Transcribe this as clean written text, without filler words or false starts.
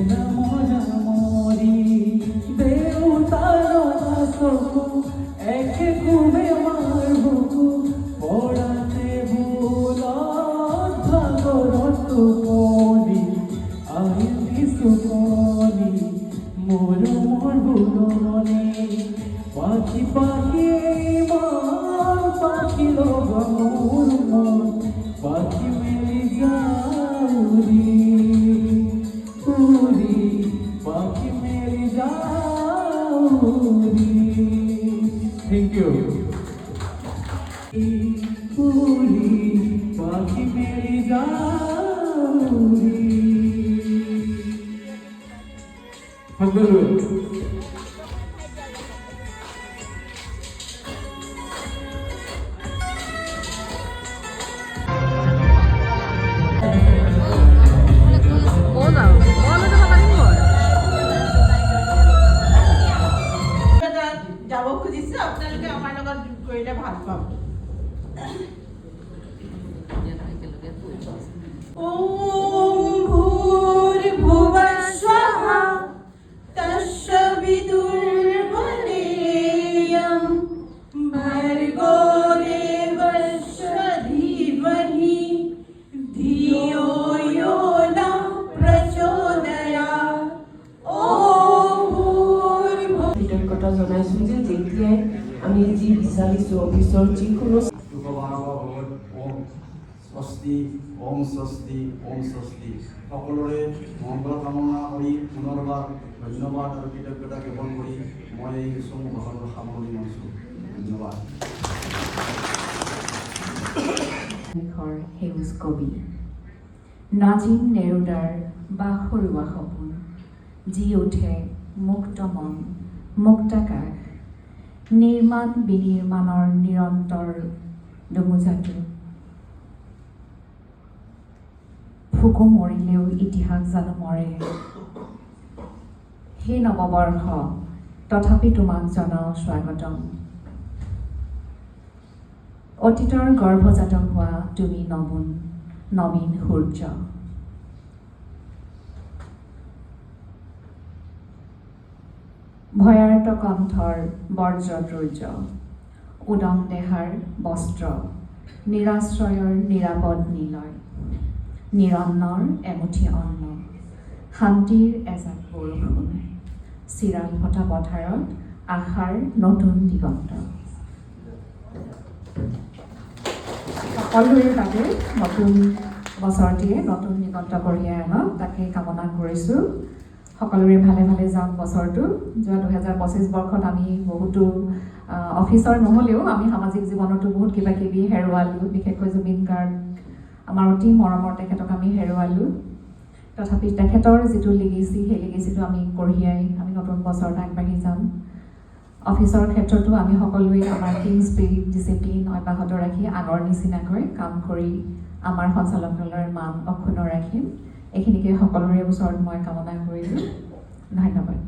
না মরা মরি দেউতার আসকু একে ঘুমে মারবুকু পড়াতে ভুল ভাগরত মনি আইনি সুমনি মোর মোর বুলমনি পাখি পাখি মান পাখি লোক মোর মন পাখি মেলি যাউরি পুরি পাখি মেলি যাউরি থ্যাংক ইউ পুরি পাখি মেলি যাউরি হ্যালো যাব খুজিছে আপোনালোকে আমাৰ লগত কৰিলে ভাল পাম ওম ভূৰ্ভুৱঃ স্বঃ তস্য বিতুৰ্বৰেণ্যং ভৰ্গো দেবস্য ধীমহি ধিয়ো য়ো নঃ প্ৰচোদয়াৎ কৃতজ্ঞতা জনাইছোঁ যে যেতিয়াই আমি যি বিচাৰিছোঁ অফিচৰ যিকোনো স্বস্তি ওম স্বস্তি ওম স্বস্তি সকলোৰে মংগল কামনা কৰি পুনৰবাৰ ধন্যবাদ আৰু কৃতজ্ঞতা জ্ঞাপন কৰি মই এই চমু ভাষণৰ সামৰণি মাৰিছোঁ ধন্যবাদ সেউজ কবি নাজিম নেৰুদাৰ বাসৰুৱা সপোন যি উঠে মুক্ত মন মুক্তাকাশ নিৰ্মাণ বিনিৰ্মাণৰ নিৰন্তৰ দমোজাটো ভোকো মৰিলেও ইতিহাস জানো মৰে সেই নৱবৰ্ষ তথাপি তোমাক জনাওঁ স্বাগতম অতীতৰ গৰ্ভজাত হোৱা তুমি নবীন সূৰ্য ভয়াৰ্ত কণ্ঠৰ বজ্ৰদুৰ্য উদং দেহাৰ বস্ত্ৰ নিৰাশ্ৰয়ৰ নিৰাপদ নিলয় নিৰন্নৰ এমুঠি অন্ন শান্তিৰ এজাক বৰষুণ চিৰাল ফটা পথাৰত আশাৰ নতুন দিগন্ত সকলোৰে বাবে নতুন বছৰটিয়ে নতুন দিগন্ত কঢ়িয়াই আনক তাকে কামনা কৰিছোঁ সকলোৰে ভালে ভালে যাওক বছৰটো যোৱা 2025 বৰ্ষত আমি বহুতো অফিচৰ নহ'লেও আমি সামাজিক জীৱনতো বহুত কিবা কিবি হেৰুৱালোঁ বিশেষকৈ জুবিন গাৰ্গ আমাৰ অতি মৰমৰ তেখেতক আমি হেৰুৱালোঁ তথাপি তেখেতৰ যিটো লিগেচি সেই লিগেচিটো আমি কঢ়িয়াই আমি নতুন বছৰত আগবাঢ়ি যাম অফিচৰ ক্ষেত্ৰতো আমি সকলোৱে আমাৰ টিম স্পিৰিট ডিচিপ্লিন অব্যাহত ৰাখি আগৰ নিচিনাকৈ কাম কৰি আমাৰ সঞ্চালকালয়ৰ মান অক্ষুণ্ণ ৰাখিম এইখিনিকে সকলোৰে ওচৰত মই কামনা কৰিলোঁ ধন্যবাদ